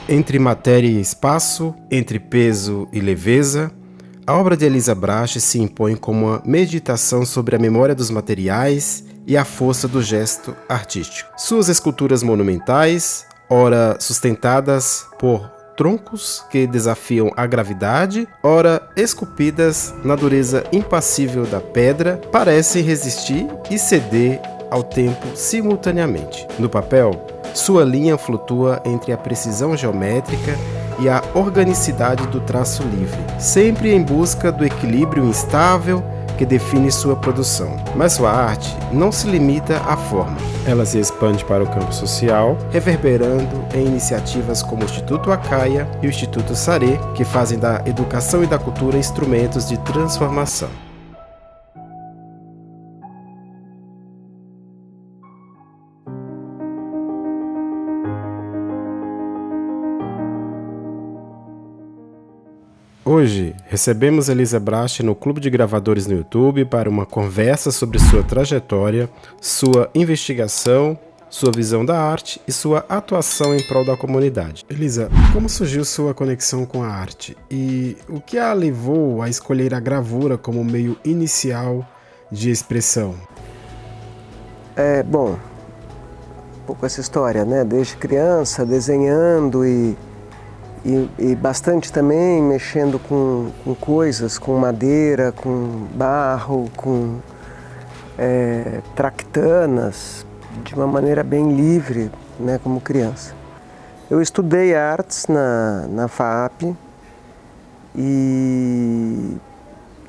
Entre matéria e espaço, entre peso e leveza, a obra de Elisa Brache se impõe como uma meditação sobre a memória dos materiais e a força do gesto artístico. Suas esculturas monumentais, ora sustentadas por troncos que desafiam a gravidade, ora esculpidas na dureza impassível da pedra, parecem resistir e ceder ao tempo simultaneamente. No papel, sua linha flutua entre a precisão geométrica e a organicidade do traço livre, sempre em busca do equilíbrio instável que define sua produção. Mas sua arte não se limita à forma. Ela se expande para o campo social, reverberando em iniciativas como o Instituto Acaia e o Instituto Sarê, que fazem da educação e da cultura instrumentos de transformação. Hoje, recebemos Elisa Brache no Clube de Gravadores no YouTube para uma conversa sobre sua trajetória, sua investigação, sua visão da arte e sua atuação em prol da comunidade. Elisa, como surgiu sua conexão com a arte e o que a levou a escolher a gravura como meio inicial de expressão? Bom, um pouco essa história, né? Desde criança, desenhando e bastante também mexendo com coisas, com madeira, com barro, com tractanas, de uma maneira bem livre, né, como criança. Eu estudei artes na FAAP e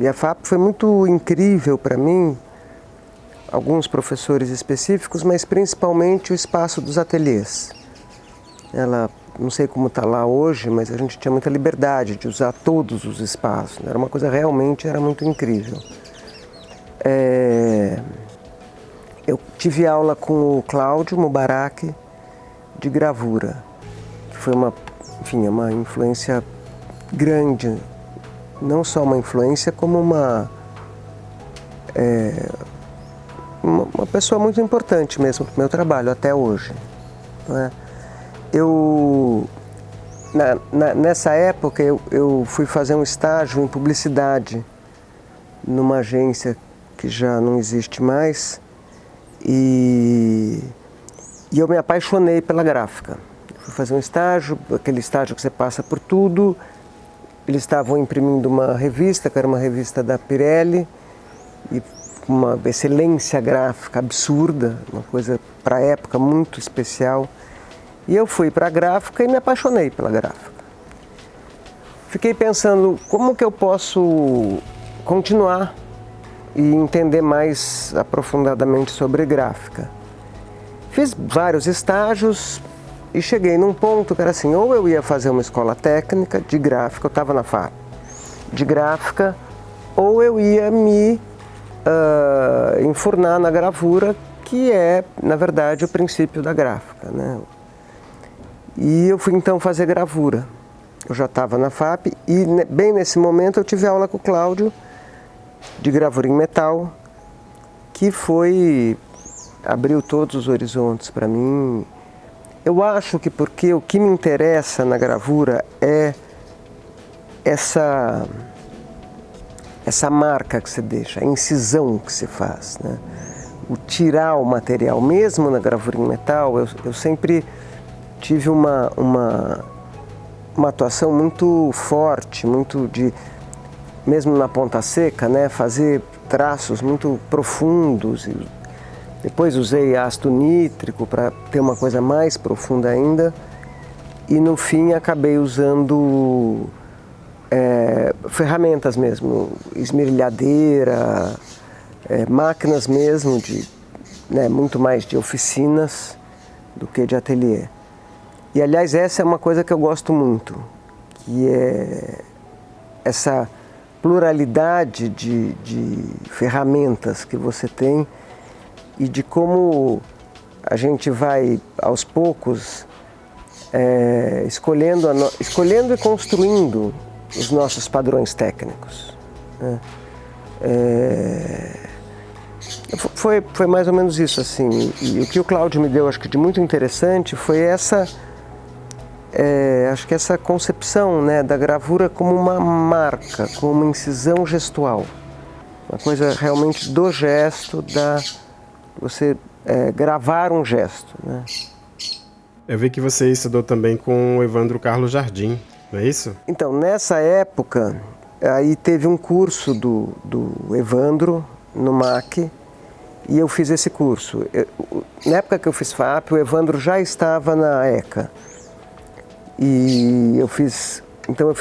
a FAAP foi muito incrível para mim, alguns professores específicos, mas principalmente o espaço dos ateliês. Ela, não sei como está lá hoje, mas a gente tinha muita liberdade de usar todos os espaços. Era uma coisa realmente, era muito incrível. Eu tive aula com o Cláudio Mubarak de gravura, que foi uma influência grande. Não só uma influência, como uma pessoa muito importante mesmo para o meu trabalho, até hoje, não é? Nessa época, eu fui fazer um estágio em publicidade numa agência que já não existe mais e eu me apaixonei pela gráfica. Eu fui fazer um estágio, aquele estágio que você passa por tudo. Eles estavam imprimindo uma revista, que era uma revista da Pirelli, e uma excelência gráfica absurda, uma coisa para a época muito especial. E eu fui para a gráfica e me apaixonei pela gráfica. Fiquei pensando como que eu posso continuar e entender mais aprofundadamente sobre gráfica. Fiz vários estágios e cheguei num ponto que era assim, ou eu ia fazer uma escola técnica de gráfica, eu estava na FAP, de gráfica, ou eu ia me enfurnar na gravura, que é, na verdade, o princípio da gráfica, né? E eu fui então fazer gravura. Eu já estava na FAP e bem nesse momento eu tive aula com o Cláudio de gravura em metal, que abriu todos os horizontes para mim. Eu acho que porque o que me interessa na gravura é essa marca que você deixa, a incisão que se faz, né? O tirar o material, mesmo na gravura em metal, eu sempre tive uma atuação muito forte, mesmo na ponta seca, né, fazer traços muito profundos. Depois usei ácido nítrico para ter uma coisa mais profunda ainda. E no fim acabei usando ferramentas mesmo, esmerilhadeira, máquinas mesmo, muito mais de oficinas do que de ateliê. E, aliás, essa é uma coisa que eu gosto muito, que é essa pluralidade de ferramentas que você tem e de como a gente vai, aos poucos, escolhendo e construindo os nossos padrões técnicos, né? Foi mais ou menos isso, assim. E o que o Cláudio me deu, acho que de muito interessante, foi acho que essa concepção, né, da gravura como uma marca, como uma incisão gestual. Uma coisa realmente do gesto, você gravar um gesto, né? Eu vi que você estudou também com o Evandro Carlos Jardim, não é isso? Então, nessa época, aí teve um curso do Evandro no MAC e eu fiz esse curso. Na época que eu fiz FAP, o Evandro já estava na ECA. E eu fiz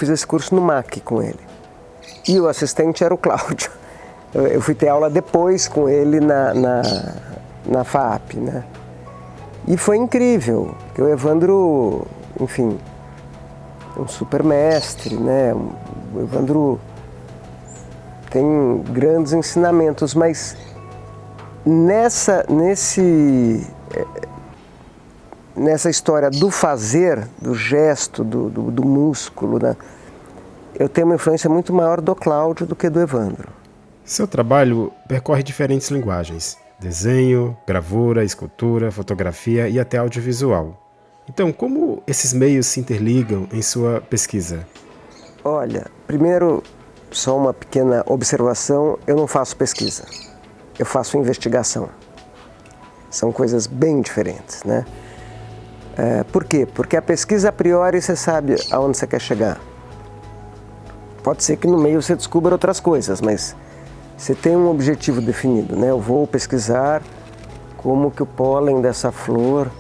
esse curso no MAC com ele. E o assistente era o Cláudio. Eu fui ter aula depois com ele na FAP, né? E foi incrível, porque o Evandro, enfim, um super mestre, né? O Evandro tem grandes ensinamentos, mas nessa história do fazer, do gesto, do músculo, né? Eu tenho uma influência muito maior do Cláudio do que do Evandro. Seu trabalho percorre diferentes linguagens: desenho, gravura, escultura, fotografia e até audiovisual. Então, como esses meios se interligam em sua pesquisa? Olha, primeiro, só uma pequena observação, eu não faço pesquisa, eu faço investigação. São coisas bem diferentes, né? Por quê? Porque a pesquisa, a priori, você sabe aonde você quer chegar. Pode ser que no meio você descubra outras coisas, mas você tem um objetivo definido, né? Eu vou pesquisar como que o pólen dessa flor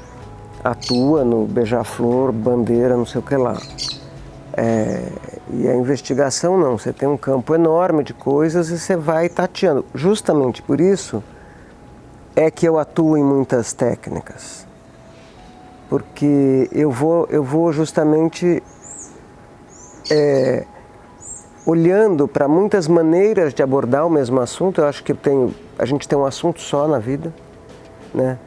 atua no beija-flor, bandeira, não sei o que lá. E a investigação não, você tem um campo enorme de coisas e você vai tateando. Justamente por isso é que eu atuo em muitas técnicas. Porque eu vou justamente olhando para muitas maneiras de abordar o mesmo assunto. Eu acho que a gente tem um assunto só na vida, né?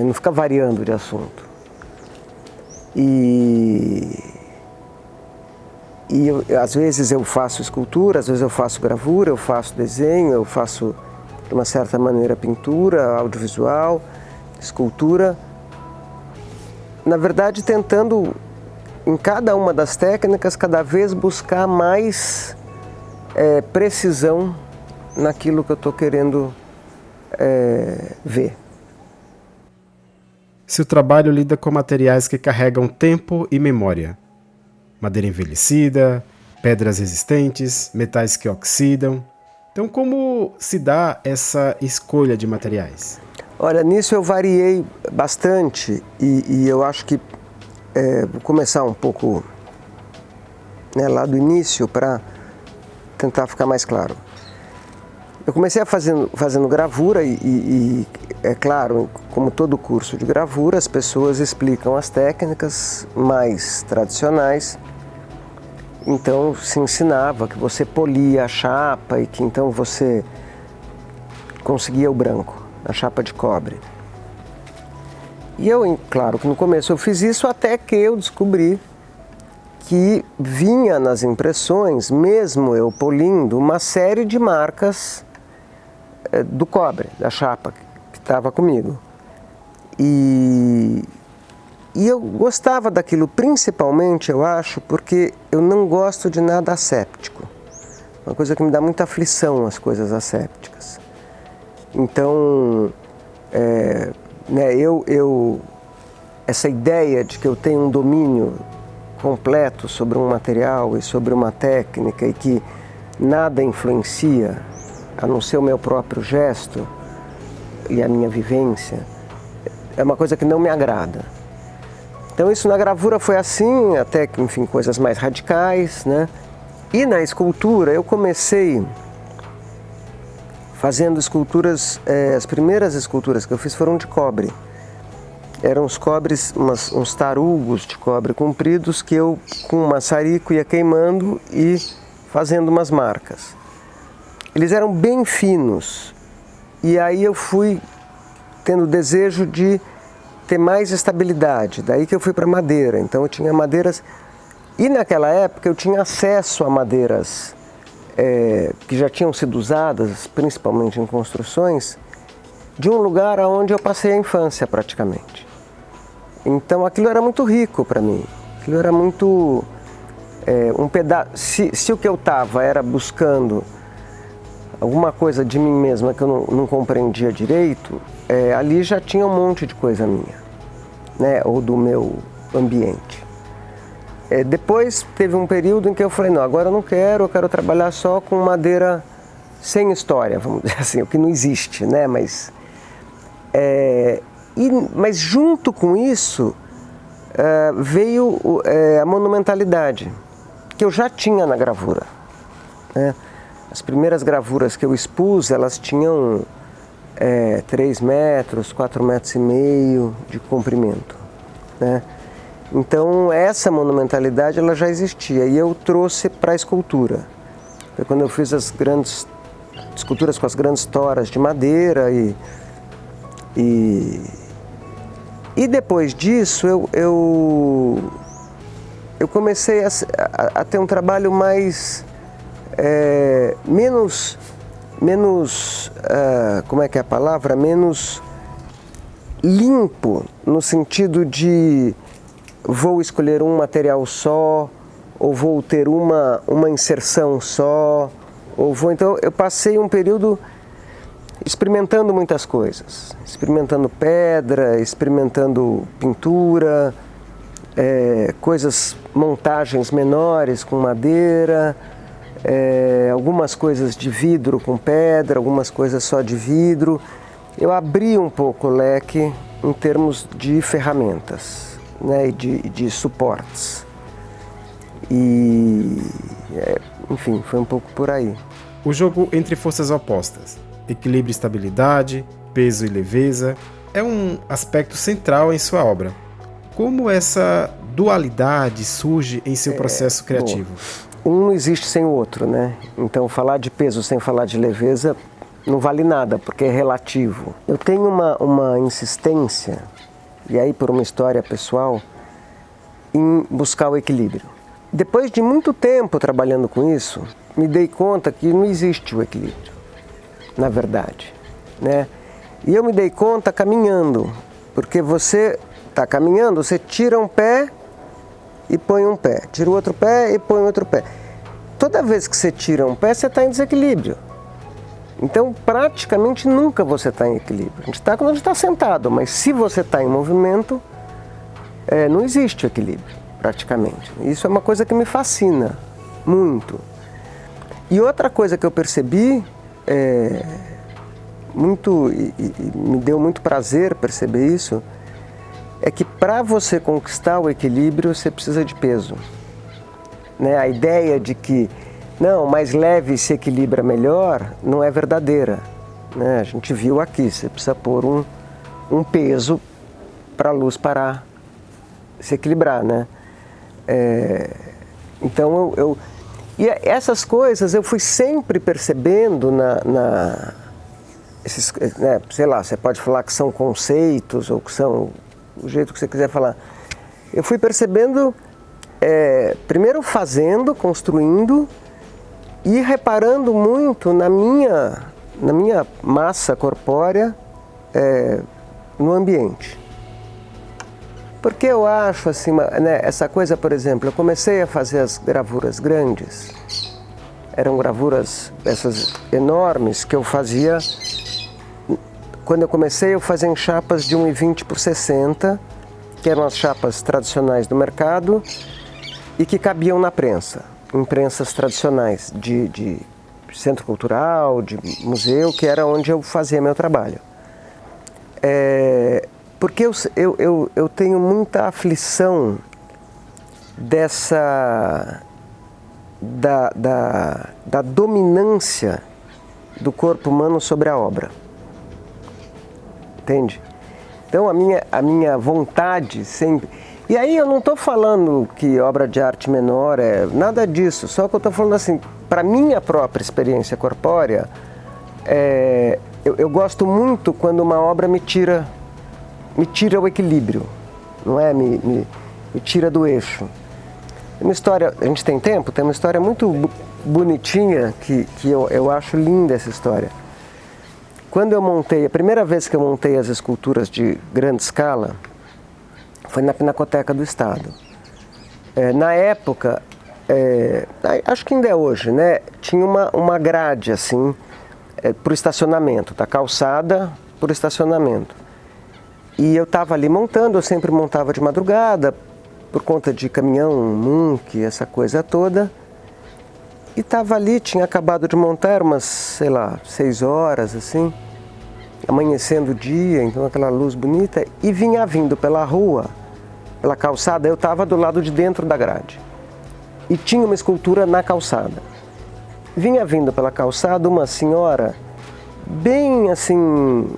Não fica variando de assunto. Às vezes eu faço escultura, às vezes eu faço gravura, eu faço desenho, eu faço, de uma certa maneira, pintura, audiovisual, escultura. Na verdade, tentando, em cada uma das técnicas, cada vez buscar mais precisão naquilo que eu estou querendo ver. Seu trabalho lida com materiais que carregam tempo e memória. Madeira envelhecida, pedras resistentes, metais que oxidam. Então, como se dá essa escolha de materiais? Olha, nisso eu variei bastante e eu acho que vou começar um pouco, né, lá do início para tentar ficar mais claro. Eu comecei fazendo gravura e é claro, como todo curso de gravura, as pessoas explicam as técnicas mais tradicionais. Então se ensinava que você polia a chapa e que então você conseguia o branco, a chapa de cobre. E claro que no começo eu fiz isso até que eu descobri que vinha nas impressões, mesmo eu polindo, uma série de marcas do cobre, da chapa que estava comigo. E eu gostava daquilo principalmente, eu acho, porque eu não gosto de nada asséptico. Uma coisa que me dá muita aflição, as coisas assépticas. Então, né, essa ideia de que eu tenho um domínio completo sobre um material e sobre uma técnica e que nada influencia, a não ser o meu próprio gesto e a minha vivência, é uma coisa que não me agrada. Então isso na gravura foi assim, até que, enfim, coisas mais radicais, né? E na escultura eu comecei fazendo esculturas, as primeiras esculturas que eu fiz foram de cobre. Eram uns cobres, uns tarugos de cobre compridos que eu, com um maçarico, ia queimando e fazendo umas marcas. Eles eram bem finos e aí eu fui tendo o desejo de ter mais estabilidade, daí que eu fui para madeira. Então eu tinha madeiras, e naquela época eu tinha acesso a madeiras que já tinham sido usadas, principalmente em construções, de um lugar onde eu passei a infância praticamente. Então aquilo era muito rico para mim. Aquilo era muito um pedaço. Se o que eu estava era buscando alguma coisa de mim mesma que eu não compreendia direito, ali já tinha um monte de coisa minha, né? Ou do meu ambiente. Depois teve um período em que eu falei, não, agora eu quero trabalhar só com madeira sem história, vamos dizer assim, o que não existe, né? Mas junto com isso veio a monumentalidade, que eu já tinha na gravura, né? As primeiras gravuras que eu expus, elas tinham 3 metros, 4 metros e meio de comprimento, né? Então essa monumentalidade ela já existia e eu trouxe para a escultura. Foi quando eu fiz as grandes esculturas com as grandes toras de madeira e depois disso eu comecei a ter um trabalho mais menos como é que é a palavra? Menos limpo, no sentido de vou escolher um material só, ou vou ter uma inserção só, então eu passei um período experimentando muitas coisas, experimentando pedra, experimentando pintura, montagens menores com madeira, algumas coisas de vidro com pedra, algumas coisas só de vidro. Eu abri um pouco o leque em termos de ferramentas, né, e de suportes. Enfim, foi um pouco por aí. O jogo entre forças opostas, equilíbrio e estabilidade, peso e leveza, é um aspecto central em sua obra. Como essa dualidade surge em seu processo criativo? Bom, um não existe sem o outro, né? Então falar de peso sem falar de leveza não vale nada, porque é relativo. Eu tenho uma insistência, e aí por uma história pessoal, em buscar o equilíbrio. Depois de muito tempo trabalhando com isso, me dei conta que não existe o equilíbrio, na verdade, né? E eu me dei conta caminhando, porque você está caminhando, você tira um pé e põe um pé, tira o outro pé e põe outro pé. Toda vez que você tira um pé, você está em desequilíbrio. Então, praticamente nunca você está em equilíbrio. A gente está quando a gente está sentado, mas se você está em movimento, não existe equilíbrio, praticamente. Isso é uma coisa que me fascina muito. E outra coisa que eu percebi, e me deu muito prazer perceber isso, é que para você conquistar o equilíbrio, você precisa de peso, né? A ideia de que, não, mais leve se equilibra melhor, não é verdadeira, né? A gente viu aqui, você precisa pôr um peso para a luz se equilibrar, né? Então e essas coisas eu fui sempre percebendo né, sei lá, você pode falar que são conceitos ou que são o jeito que você quiser falar. Eu fui percebendo, primeiro fazendo, construindo e reparando muito na minha massa corpórea no ambiente. Porque eu acho assim, né, essa coisa, por exemplo, eu comecei a fazer as gravuras grandes, eram gravuras essas enormes que eu fazia. Quando eu comecei, eu fazia em chapas de 1,20 por 60, que eram as chapas tradicionais do mercado e que cabiam na prensa, em prensas tradicionais de centro cultural, de museu, que era onde eu fazia meu trabalho. Porque eu tenho muita aflição da dominância do corpo humano sobre a obra. Entende? Então a minha vontade sempre... E aí eu não estou falando que obra de arte menor nada disso, só que eu estou falando assim, para minha própria experiência corpórea, eu gosto muito quando uma obra me tira o equilíbrio, não é? Me tira do eixo. Uma história, a gente tem tempo? Tem uma história muito bonitinha que eu acho linda essa história. Quando eu montei, a primeira vez que eu montei as esculturas de grande escala, foi na Pinacoteca do Estado. Na época, acho que ainda é hoje, né? Tinha uma grade assim, para o estacionamento, da calçada para o estacionamento. E eu estava ali montando, eu sempre montava de madrugada, por conta de caminhão, Munk, essa coisa toda. E estava ali, tinha acabado de montar, era umas, sei lá, 6 horas, assim, amanhecendo o dia, então aquela luz bonita, e vinha vindo pela rua, pela calçada, eu estava do lado de dentro da grade. E tinha uma escultura na calçada. Vinha vindo pela calçada uma senhora, bem assim,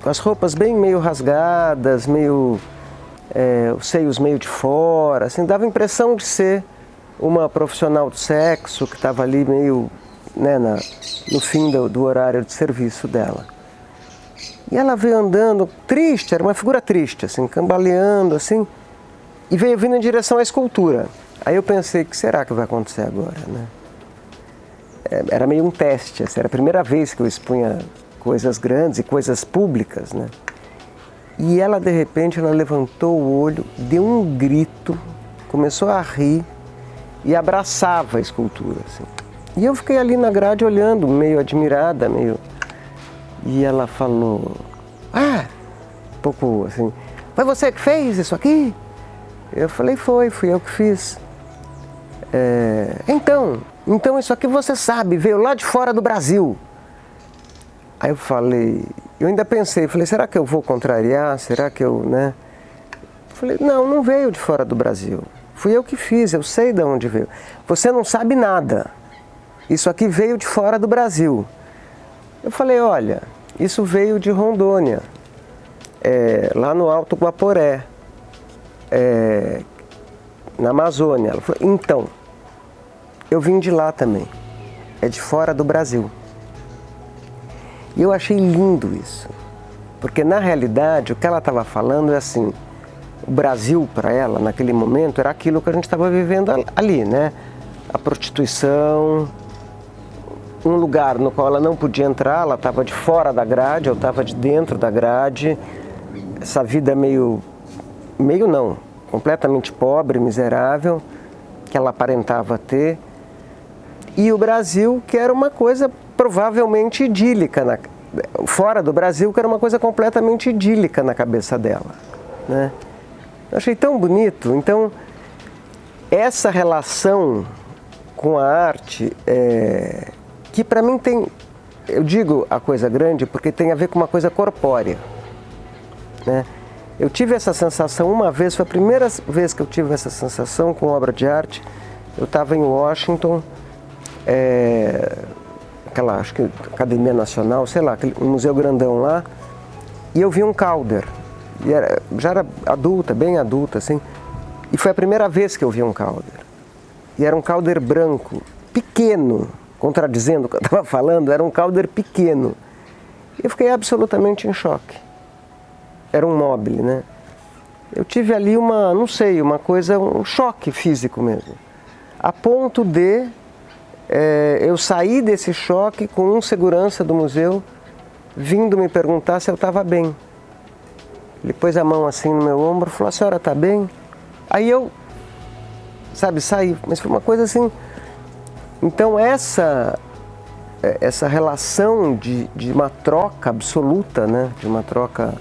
com as roupas bem meio rasgadas, meio, os seios meio de fora, assim, dava a impressão de ser uma profissional do sexo que estava ali meio, né, no fim do horário de serviço dela. E ela veio andando, triste, era uma figura triste, assim, cambaleando, assim, e veio vindo em direção à escultura. Aí eu pensei, o que será que vai acontecer agora, né? Era meio um teste, assim, era a primeira vez que eu expunha coisas grandes e coisas públicas, né? E ela, de repente, ela levantou o olho, deu um grito, começou a rir e abraçava a escultura, assim. E eu fiquei ali na grade olhando, meio admirada, meio... E ela falou, um pouco assim, foi você que fez isso aqui? Eu falei, fui eu que fiz. Então isso aqui você sabe, veio lá de fora do Brasil. Aí eu falei, eu ainda pensei, falei, será que eu vou contrariar? Será que eu, né? Falei, não veio de fora do Brasil. Fui eu que fiz, eu sei de onde veio. Você não sabe nada. Isso aqui veio de fora do Brasil. Eu falei, olha, isso veio de Rondônia, lá no Alto Guaporé, na Amazônia. Ela falou, então, eu vim de lá também, é de fora do Brasil. E eu achei lindo isso, porque na realidade o que ela estava falando é assim, o Brasil para ela naquele momento era aquilo que a gente estava vivendo ali, né? A prostituição, um lugar no qual ela não podia entrar, ela estava de fora da grade, eu estava de dentro da grade, essa vida meio não, completamente pobre, miserável, que ela aparentava ter, e o Brasil, que era uma coisa provavelmente idílica, fora do Brasil, que era uma coisa completamente idílica na cabeça dela, né? Eu achei tão bonito. Então, essa relação com a arte, que para mim tem, eu digo a coisa grande porque tem a ver com uma coisa corpórea, né? Eu tive essa sensação uma vez, foi a primeira vez que eu tive essa sensação com obra de arte. Eu estava em Washington, aquela, acho que Academia Nacional, sei lá, um museu grandão lá, e eu vi um Calder. E já era adulta, bem adulta, assim, e foi a primeira vez que eu vi um Calder. E era um Calder branco, pequeno, contradizendo o que eu estava falando, era um Calder pequeno. Eu fiquei absolutamente em choque. Era um mobile, né? Eu tive ali não sei, uma coisa, um choque físico mesmo. A ponto de eu sair desse choque com um segurança do museu vindo me perguntar se eu estava bem. Ele pôs a mão assim no meu ombro e falou, a senhora está bem? Aí eu, saí, mas foi uma coisa assim. Então essa relação de uma troca absoluta, né? De uma troca,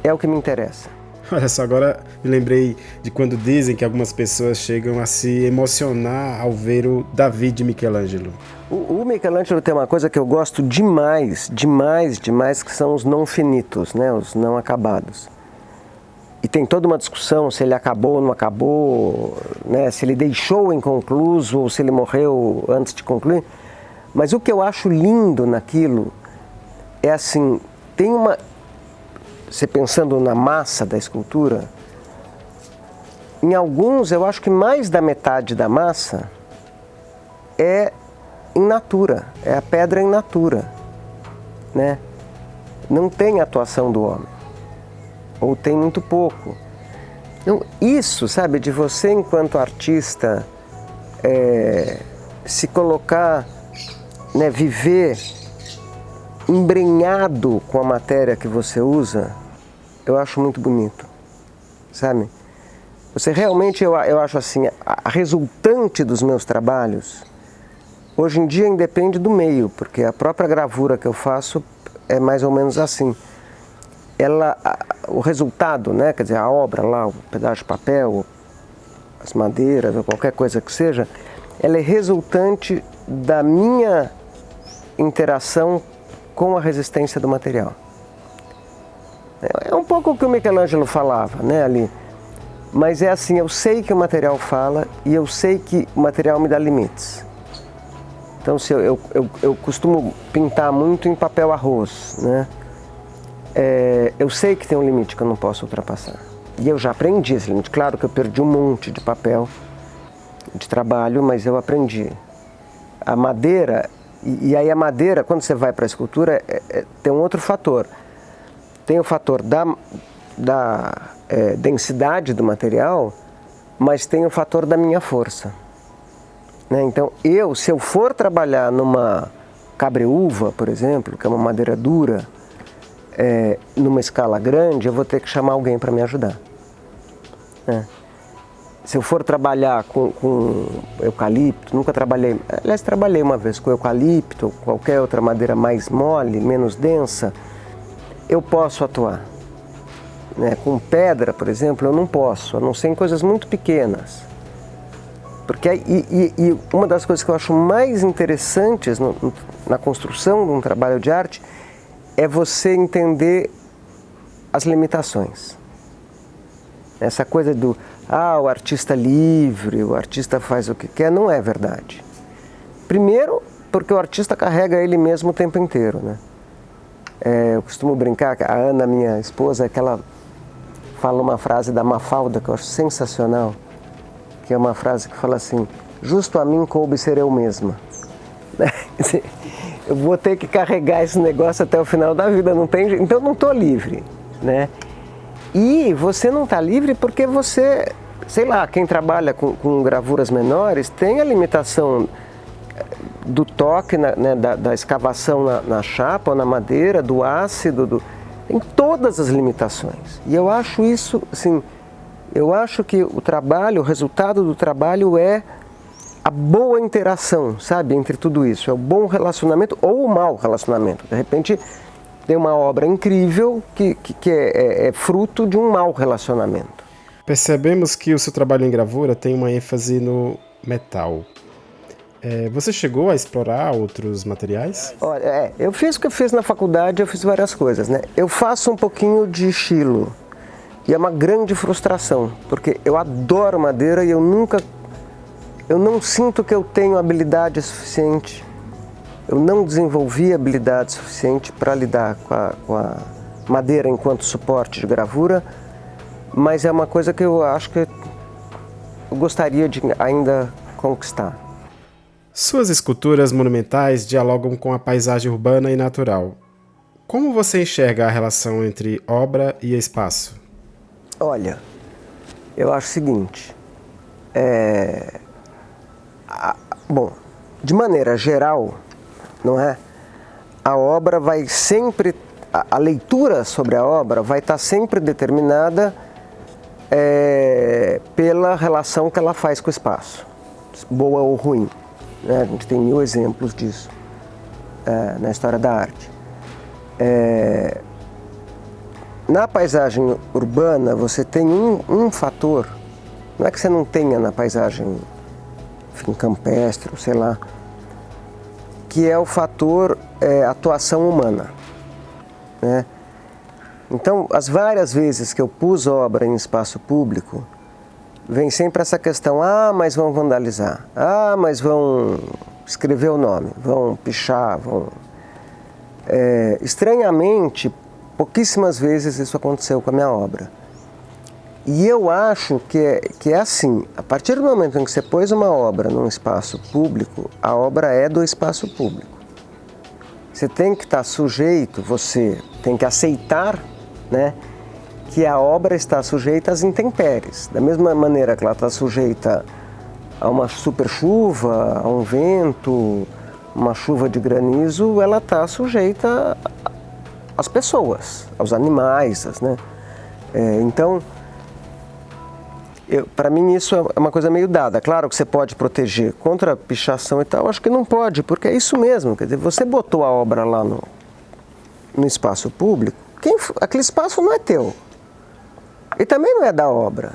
é o que me interessa. Olha só, agora me lembrei de quando dizem que algumas pessoas chegam a se emocionar ao ver o Davi de Michelangelo. O Michelangelo tem uma coisa que eu gosto demais, que são os não finitos, né? Os não acabados. E tem toda uma discussão se ele acabou ou não acabou, né? Se ele deixou inconcluso ou se ele morreu antes de concluir. Mas o que eu acho lindo naquilo é assim, você pensando na massa da escultura, em alguns eu acho que mais da metade da massa é in natura, é a pedra in natura, né? Não tem atuação do homem, ou tem muito pouco. Então, isso, sabe, de você enquanto artista se colocar, né, viver embrenhado com a matéria que você usa, eu acho muito bonito, sabe? Você realmente, eu acho assim, a resultante dos meus trabalhos, hoje em dia independe do meio, porque a própria gravura que eu faço é mais ou menos assim. O resultado, né, quer dizer, a obra lá, o pedaço de papel, as madeiras, ou qualquer coisa que seja, ela é resultante da minha interação com a resistência do material. É um pouco o que o Michelangelo falava, né, ali. Mas é assim, eu sei que o material fala e eu sei que o material me dá limites. Então, se eu costumo pintar muito em papel arroz, né? Eu sei que tem um limite que eu não posso ultrapassar. E eu já aprendi esse limite. Claro que eu perdi um monte de papel de trabalho, mas eu aprendi. A madeira, e aí a madeira, quando você vai para a escultura, tem um outro fator. Tem o fator da densidade do material, mas tem o fator da minha força. Né? Então, se eu for trabalhar numa cabreúva, por exemplo, que é uma madeira dura, numa escala grande, eu vou ter que chamar alguém para me ajudar. Né? Se eu for trabalhar com eucalipto, nunca trabalhei, aliás, trabalhei uma vez com eucalipto, ou qualquer outra madeira mais mole, menos densa, eu posso atuar. Né? Com pedra, por exemplo, eu não posso, a não ser em coisas muito pequenas. Porque e uma das coisas que eu acho mais interessantes na construção de um trabalho de arte é você entender as limitações. Essa coisa do o artista livre, o artista faz o que quer, não é verdade. Primeiro, porque o artista carrega ele mesmo o tempo inteiro, né? Eu costumo brincar, a Ana, minha esposa, que ela fala uma frase da Mafalda que eu acho sensacional, que é uma frase que fala assim: justo a mim coube ser eu mesma. Eu vou ter que carregar esse negócio até o final da vida, não tem jeito, então eu não estou livre, né? E você não está livre porque você, sei lá, quem trabalha com gravuras menores tem a limitação do toque, né, da escavação na chapa ou na madeira, do ácido, tem todas as limitações. E eu acho isso, assim, eu acho que o resultado do trabalho é a boa interação, sabe, entre tudo isso. É o bom relacionamento ou o mau relacionamento. De repente, tem uma obra incrível que é fruto de um mau relacionamento. Percebemos que o seu trabalho em gravura tem uma ênfase no metal. Você chegou a explorar outros materiais? Olha, eu fiz o que eu fiz na faculdade, eu fiz várias coisas, né? Eu faço um pouquinho de estilo e é uma grande frustração, porque eu adoro madeira e eu não sinto que eu tenho habilidade suficiente, eu não desenvolvi habilidade suficiente para lidar com a madeira enquanto suporte de gravura, mas é uma coisa que eu acho que eu gostaria de ainda conquistar. Suas esculturas monumentais dialogam com a paisagem urbana e natural. Como você enxerga a relação entre obra e espaço? Olha, eu acho o seguinte, bom, de maneira geral, não é? A obra vai sempre, a leitura sobre a obra vai estar sempre determinada pela relação que ela faz com o espaço, boa ou ruim. Né? A gente tem 1000 exemplos disso na história da arte. Na paisagem urbana você tem um fator, não é que você não tenha na paisagem campestre, sei lá, que é o fator atuação humana. Né? Então, as várias vezes que eu pus obra em espaço público, vem sempre essa questão, mas vão vandalizar, mas vão escrever o nome, vão pichar, vão... Estranhamente, pouquíssimas vezes isso aconteceu com a minha obra. E eu acho que é assim, a partir do momento em que você pôs uma obra num espaço público, a obra é do espaço público. Você tem que estar sujeito, você tem que aceitar, né, que a obra está sujeita às intempéries. Da mesma maneira que ela está sujeita a uma super chuva, a um vento, uma chuva de granizo, ela está sujeita às pessoas, aos animais, né? Então, Para mim isso é uma coisa meio dada. Claro que você pode proteger contra pichação e tal, acho que não pode, porque é isso mesmo. Quer dizer, você botou a obra lá no espaço público, aquele espaço não é teu. E também não é da obra,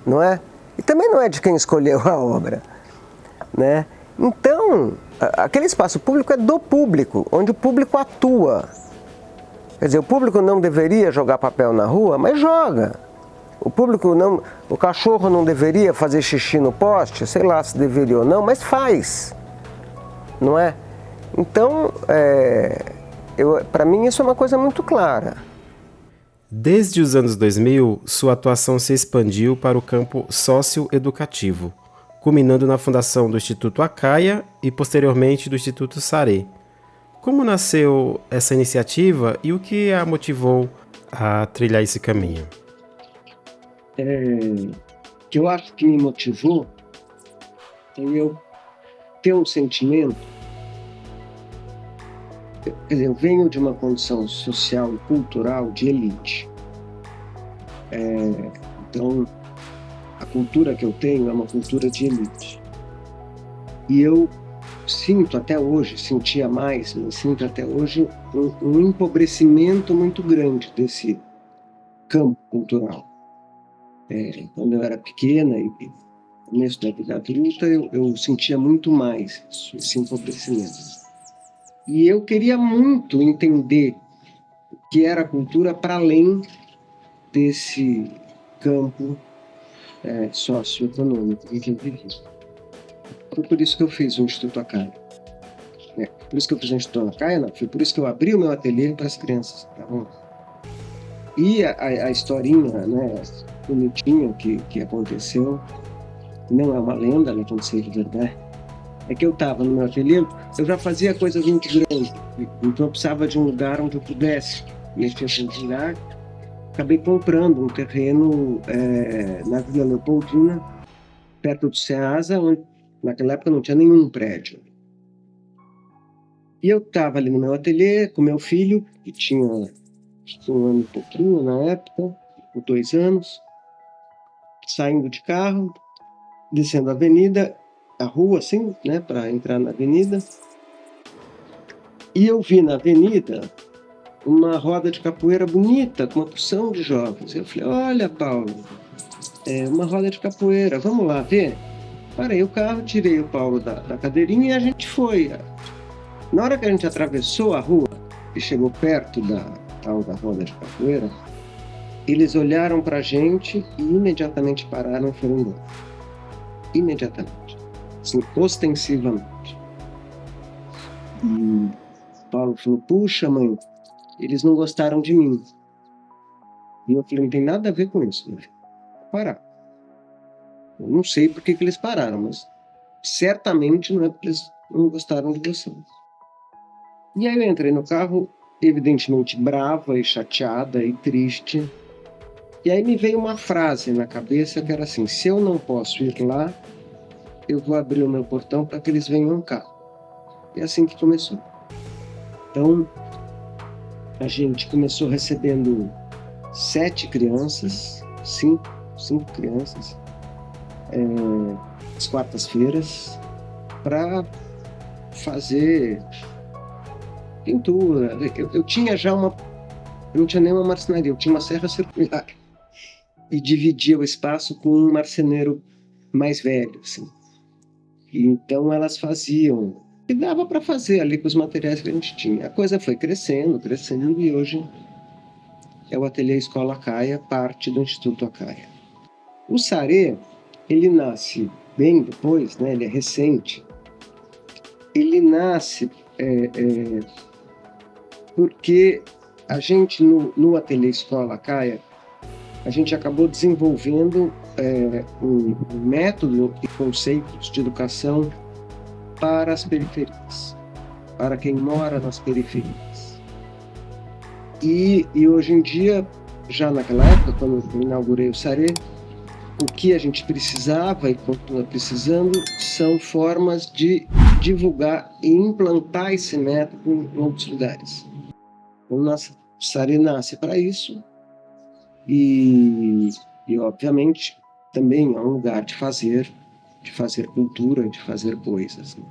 não é? E também não é de quem escolheu a obra, né? Então, aquele espaço público é do público, onde o público atua. Quer dizer, o público não deveria jogar papel na rua, mas joga. O cachorro não deveria fazer xixi no poste, sei lá se deveria ou não, mas faz, não é? Então, para mim isso é uma coisa muito clara. Desde os anos 2000, sua atuação se expandiu para o campo socioeducativo, culminando na fundação do Instituto Acaia e posteriormente do Instituto Sarê. Como nasceu essa iniciativa e o que a motivou a trilhar esse caminho? O que eu acho que me motivou é eu ter um sentimento. Quer dizer, eu venho de uma condição social e cultural de elite. Então, a cultura que eu tenho é uma cultura de elite. E eu sinto até hoje, sentia mais, mas sinto até hoje um empobrecimento muito grande desse campo cultural. Quando eu era pequena e no começo da vida adulta, eu sentia muito mais esse empobrecimento. E eu queria muito entender o que era a cultura para além desse campo socioeconômico em que eu vivia. Foi por isso que eu fiz o Instituto Acaia. Por isso que eu fiz o Instituto Acaia, não. Foi por isso que eu abri o meu ateliê para as crianças. E a historinha, né, bonitinha que aconteceu, não é uma lenda, não aconteceu de verdade. É que eu estava no meu ateliê, eu já fazia coisas muito grandes, então eu precisava de um lugar onde eu pudesse mexer com o lugar. Acabei comprando um terreno na Vila Leopoldina, perto do Ceasa, onde naquela época não tinha nenhum prédio. E eu estava ali no meu ateliê com meu filho, que tinha 1 ano e pouquinho na época, por 2 anos, saindo de carro, descendo a avenida, a rua assim, né, para entrar na avenida. E eu vi na avenida uma roda de capoeira bonita, com uma porção de jovens. Eu falei, olha, Paulo, uma roda de capoeira, vamos lá ver? Parei o carro, tirei o Paulo da cadeirinha e a gente foi. Na hora que a gente atravessou a rua e chegou perto da roda de capoeira, eles olharam pra gente e imediatamente pararam e foram embora. Imediatamente. Assim, ostensivamente. E Paulo falou, puxa, mãe, eles não gostaram de mim. E eu falei, não tem nada a ver com isso, né? Parar. Eu não sei por que eles pararam, mas certamente não é porque eles não gostaram de você. E aí eu entrei no carro, evidentemente brava e chateada e triste. E aí me veio uma frase na cabeça que era assim, se eu não posso ir lá, eu vou abrir o meu portão para que eles venham cá. E é assim que começou. Então, a gente começou recebendo 7 crianças, 5 crianças, às quartas-feiras, para fazer pintura. Eu tinha já eu não tinha nenhuma marcenaria, eu tinha uma serra circular. E dividia o espaço com um marceneiro mais velho, assim. E então elas faziam, e dava para fazer ali com os materiais que a gente tinha. A coisa foi crescendo, e hoje é o Ateliê Escola Acaia, parte do Instituto Acaia. O Sarê, ele nasce bem depois, né? Ele é recente. Ele nasce porque a gente, no Ateliê Escola Acaia, a gente acabou desenvolvendo um método e conceitos de educação para as periferias, para quem mora nas periferias. E hoje em dia, já naquela época, quando eu inaugurei o Sarê, o que a gente precisava e continua precisando são formas de divulgar e implantar esse método em outros lugares. O nosso Sarê nasce para isso e obviamente, também é um lugar de fazer cultura, de fazer coisas, né?